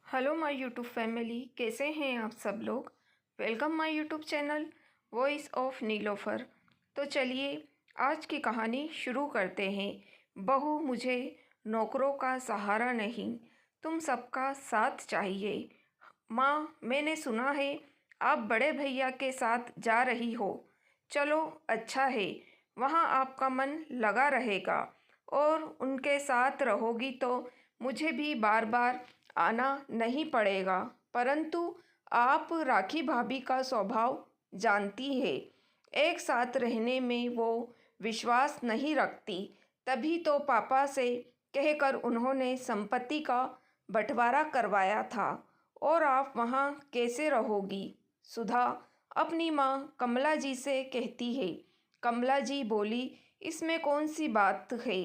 Hello my YouTube family, कैसे हैं आप सब लोग। Welcome my YouTube channel voice of Nilofar. तो चलिए आज की कहानी शुरू करते हैं। बहू मुझे नौकरों का सहारा नहीं, तुम सबका साथ चाहिए। माँ, मैंने सुना है आप बड़े भैया के साथ जा रही हो। चलो अच्छा है, वहाँ आपका मन लगा रहेगा और उनके साथ रहोगी तो मुझे भी बार बार आना नहीं पड़ेगा। परंतु आप राखी भाभी का स्वभाव जानती है, एक साथ रहने में वो विश्वास नहीं रखती। तभी तो पापा से कहकर उन्होंने संपत्ति का बंटवारा करवाया था। और आप वहाँ कैसे रहोगी? सुधा अपनी माँ कमला जी से कहती है। कमला जी बोली, इसमें कौन सी बात है?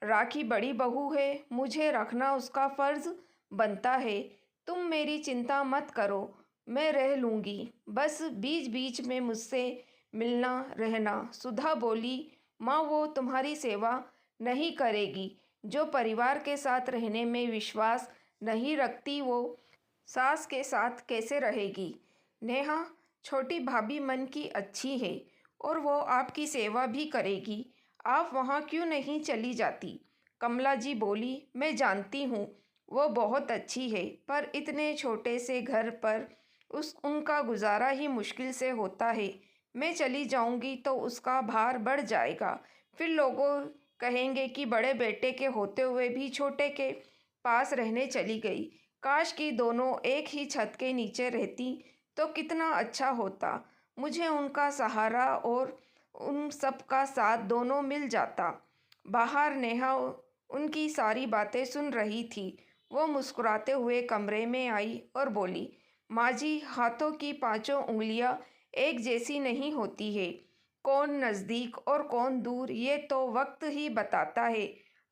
राखी बड़ी बहू है, मुझे रखना उसका फर्ज बनता है। तुम मेरी चिंता मत करो, मैं रह लूँगी, बस बीच बीच में मुझसे मिलना रहना। सुधा बोली, माँ वो तुम्हारी सेवा नहीं करेगी। जो परिवार के साथ रहने में विश्वास नहीं रखती वो सास के साथ कैसे रहेगी? नेहा, छोटी भाभी मन की अच्छी है और वो आपकी सेवा भी करेगी। आप वहाँ क्यों नहीं चली जाती? कमला जी बोली, मैं जानती हूँ वो बहुत अच्छी है, पर इतने छोटे से घर पर उनका गुजारा ही मुश्किल से होता है। मैं चली जाऊंगी तो उसका भार बढ़ जाएगा। फिर लोगों कहेंगे कि बड़े बेटे के होते हुए भी छोटे के पास रहने चली गई। काश कि दोनों एक ही छत के नीचे रहती तो कितना अच्छा होता। मुझे उनका सहारा और उन सब का साथ दोनों मिल जाता। बाहर नेहा उनकी सारी बातें सुन रही थी। वो मुस्कुराते हुए कमरे में आई और बोली, माँ जी, हाथों की पांचों उंगलियां एक जैसी नहीं होती है। कौन नज़दीक और कौन दूर ये तो वक्त ही बताता है।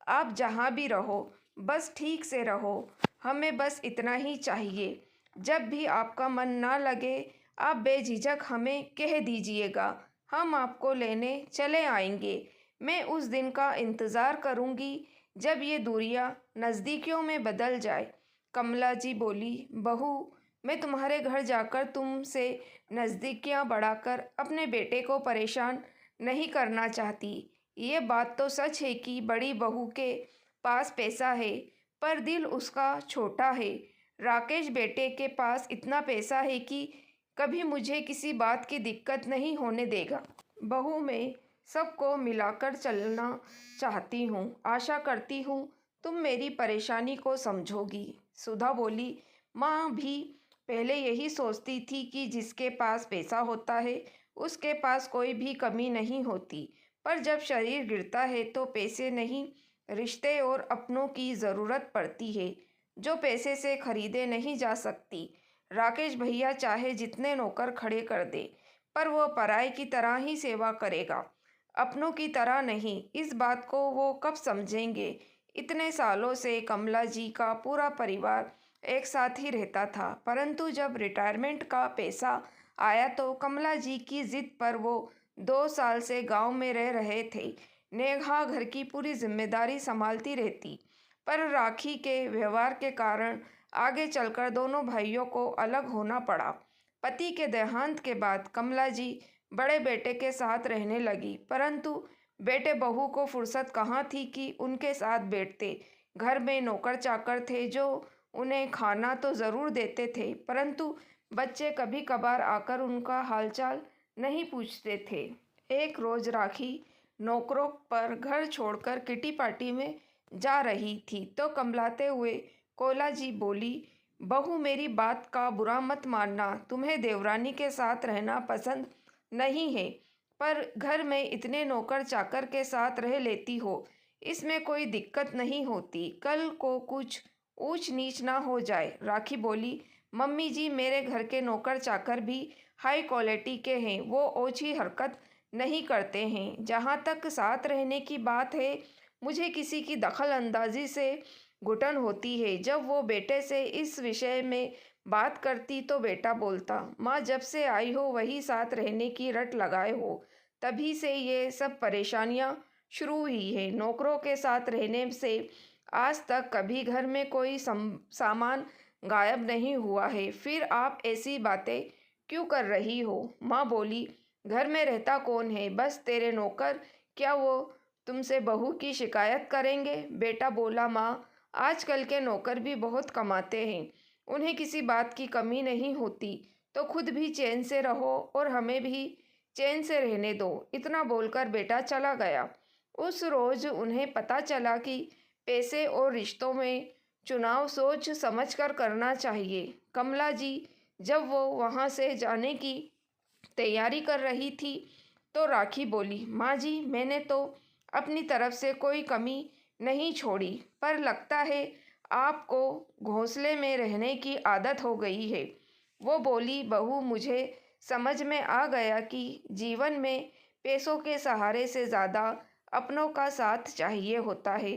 आप जहाँ भी रहो बस ठीक से रहो, हमें बस इतना ही चाहिए। जब भी आपका मन ना लगे आप बेझिझक हमें कह दीजिएगा, हम आपको लेने चले आएंगे। मैं उस दिन का इंतज़ार करूंगी जब ये दूरियां नज़दीकियों में बदल जाए। कमला जी बोली, बहू मैं तुम्हारे घर जाकर तुमसे नज़दीकियां बढ़ाकर अपने बेटे को परेशान नहीं करना चाहती। ये बात तो सच है कि बड़ी बहू के पास पैसा है, पर दिल उसका छोटा है। राकेश बेटे के पास इतना पैसा है कि कभी मुझे किसी बात की दिक्कत नहीं होने देगा। बहू मैं सबको मिलाकर चलना चाहती हूँ। आशा करती हूँ तुम मेरी परेशानी को समझोगी। सुधा बोली, माँ भी पहले यही सोचती थी कि जिसके पास पैसा होता है उसके पास कोई भी कमी नहीं होती। पर जब शरीर गिरता है तो पैसे नहीं, रिश्ते और अपनों की ज़रूरत पड़ती है, जो पैसे से खरीदे नहीं जा सकती। राकेश भैया चाहे जितने नौकर खड़े कर दे, पर वो पराये की तरह ही सेवा करेगा, अपनों की तरह नहीं। इस बात को वो कब समझेंगे? इतने सालों से कमला जी का पूरा परिवार एक साथ ही रहता था, परंतु जब रिटायरमेंट का पैसा आया तो कमला जी की जिद पर वो 2 साल से गांव में रह रहे थे। नेहा घर की पूरी जिम्मेदारी संभालती रहती, पर राखी के व्यवहार के कारण आगे चलकर दोनों भाइयों को अलग होना पड़ा। पति के देहांत के बाद कमला जी बड़े बेटे के साथ रहने लगी, परंतु बेटे बहू को फुर्सत कहाँ थी कि उनके साथ बैठते। घर में नौकर चाकर थे जो उन्हें खाना तो ज़रूर देते थे, परंतु बच्चे कभी कभार आकर उनका हालचाल नहीं पूछते थे। एक रोज़ राखी नौकरों पर घर छोड़कर किटी पार्टी में जा रही थी तो कमलाते हुए कोला जी बोली, बहू मेरी बात का बुरा मत मानना, तुम्हें देवरानी के साथ रहना पसंद नहीं है, पर घर में इतने नौकर चाकर के साथ रह लेती हो, इसमें कोई दिक्कत नहीं होती। कल को कुछ ऊंच नीच ना हो जाए। राखी बोली, मम्मी जी मेरे घर के नौकर चाकर भी हाई क्वालिटी के हैं, वो ओछी हरकत नहीं करते हैं। जहाँ तक साथ रहने की बात है, मुझे किसी की दखल अंदाजी से घुटन होती है। जब वो बेटे से इस विषय में बात करती तो बेटा बोलता, माँ जब से आई हो वही साथ रहने की रट लगाए हो, तभी से ये सब परेशानियाँ शुरू हुई है। नौकरों के साथ रहने से आज तक कभी घर में कोई सामान गायब नहीं हुआ है। फिर आप ऐसी बातें क्यों कर रही हो? माँ बोली, घर में रहता कौन है? बस तेरे नौकर। क्या वो तुमसे बहू की शिकायत करेंगे? बेटा बोला, माँ आजकल के नौकर भी बहुत कमाते हैं, उन्हें किसी बात की कमी नहीं होती, तो खुद भी चैन से रहो और हमें भी चैन से रहने दो। इतना बोलकर बेटा चला गया। उस रोज़ उन्हें पता चला कि पैसे और रिश्तों में चुनाव सोच समझकर करना चाहिए। कमला जी जब वो वहाँ से जाने की तैयारी कर रही थी तो राखी बोली, माँ जी मैंने तो अपनी तरफ से कोई कमी नहीं छोड़ी, पर लगता है आपको घोंसले में रहने की आदत हो गई है। वो बोली, बहू मुझे समझ में आ गया कि जीवन में पैसों के सहारे से ज़्यादा अपनों का साथ चाहिए होता है।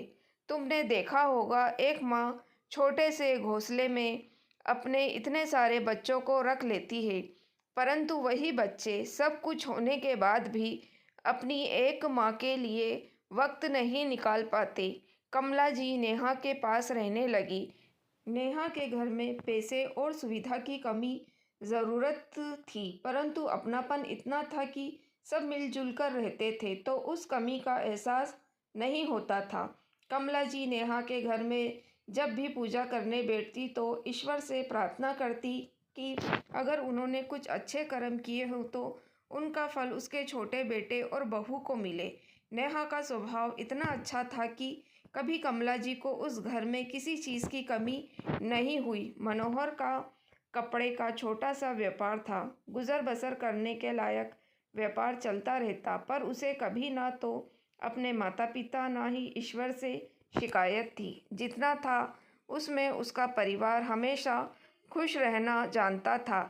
तुमने देखा होगा एक माँ छोटे से घोंसले में अपने इतने सारे बच्चों को रख लेती है, परंतु वही बच्चे सब कुछ होने के बाद भी अपनी एक माँ के लिए वक्त नहीं निकाल पाते। कमला जी नेहा के पास रहने लगी। नेहा के घर में पैसे और सुविधा की कमी ज़रूरत थी, परंतु अपनापन इतना था कि सब मिलजुल कर रहते थे, तो उस कमी का एहसास नहीं होता था। कमला जी नेहा के घर में जब भी पूजा करने बैठती तो ईश्वर से प्रार्थना करती कि अगर उन्होंने कुछ अच्छे कर्म किए हो तो उनका फल उसके छोटे बेटे और बहू को मिले। नेहा का स्वभाव इतना अच्छा था कि कभी कमला जी को उस घर में किसी चीज़ की कमी नहीं हुई। मनोहर का कपड़े का छोटा सा व्यापार था, गुजर बसर करने के लायक व्यापार चलता रहता, पर उसे कभी ना तो अपने माता पिता ना ही ईश्वर से शिकायत थी। जितना था उसमें उसका परिवार हमेशा खुश रहना जानता था।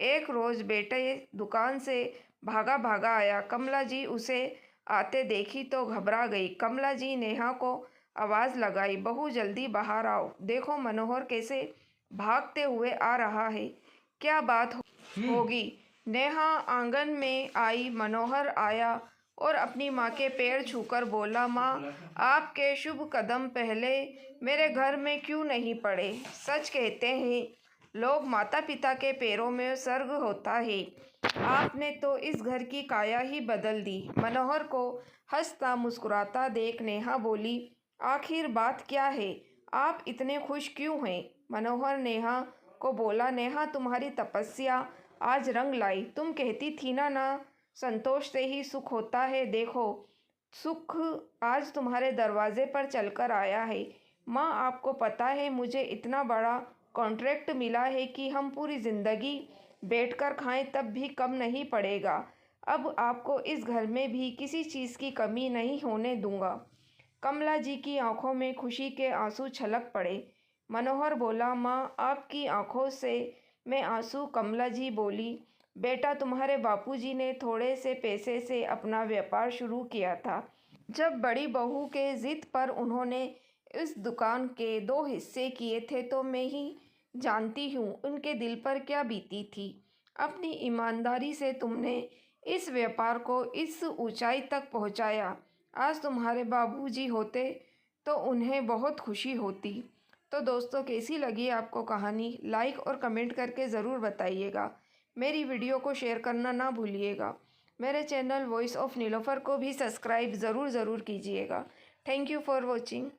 एक रोज़ बेटे दुकान से भागा भागा आया। कमला जी उसे आते देखी तो घबरा गई। कमला जी नेहा को आवाज़ लगाई, बहू जल्दी बाहर आओ, देखो मनोहर कैसे भागते हुए आ रहा है, क्या बात होगी। नेहा आंगन में आई। मनोहर आया और अपनी माँ के पैर छूकर बोला, माँ आपके शुभ कदम पहले मेरे घर में क्यों नहीं पड़े? सच कहते हैं लोग माता पिता के पैरों में स्वर्ग होता है। आपने तो इस घर की काया ही बदल दी। मनोहर को हंसता मुस्कुराता देख नेहा बोली, आखिर बात क्या है? आप इतने खुश क्यों हैं? मनोहर नेहा को बोला, नेहा तुम्हारी तपस्या आज रंग लाई। तुम कहती थी ना संतोष से ही सुख होता है, देखो सुख आज तुम्हारे दरवाजे पर चलकर आया है। माँ आपको पता है मुझे इतना बड़ा कॉन्ट्रैक्ट मिला है कि हम पूरी ज़िंदगी बैठकर खाएं तब भी कम नहीं पड़ेगा। अब आपको इस घर में भी किसी चीज़ की कमी नहीं होने दूंगा। कमला जी की आंखों में खुशी के आंसू छलक पड़े। मनोहर बोला, माँ आपकी आंखों से मैं आंसू? कमला जी बोली, बेटा तुम्हारे बापूजी ने थोड़े से पैसे से अपना व्यापार शुरू किया था। जब बड़ी बहू के जिद पर उन्होंने इस दुकान के 2 हिस्से किए थे तो मैं ही जानती हूँ उनके दिल पर क्या बीती थी। अपनी ईमानदारी से तुमने इस व्यापार को इस ऊंचाई तक पहुँचाया। आज तुम्हारे बाबूजी होते तो उन्हें बहुत खुशी होती। तो दोस्तों कैसी लगी आपको कहानी? लाइक और कमेंट करके ज़रूर बताइएगा। मेरी वीडियो को शेयर करना ना भूलिएगा। मेरे चैनल वॉइस ऑफ नीलोफर को भी सब्सक्राइब ज़रूर कीजिएगा। Thank you for watching.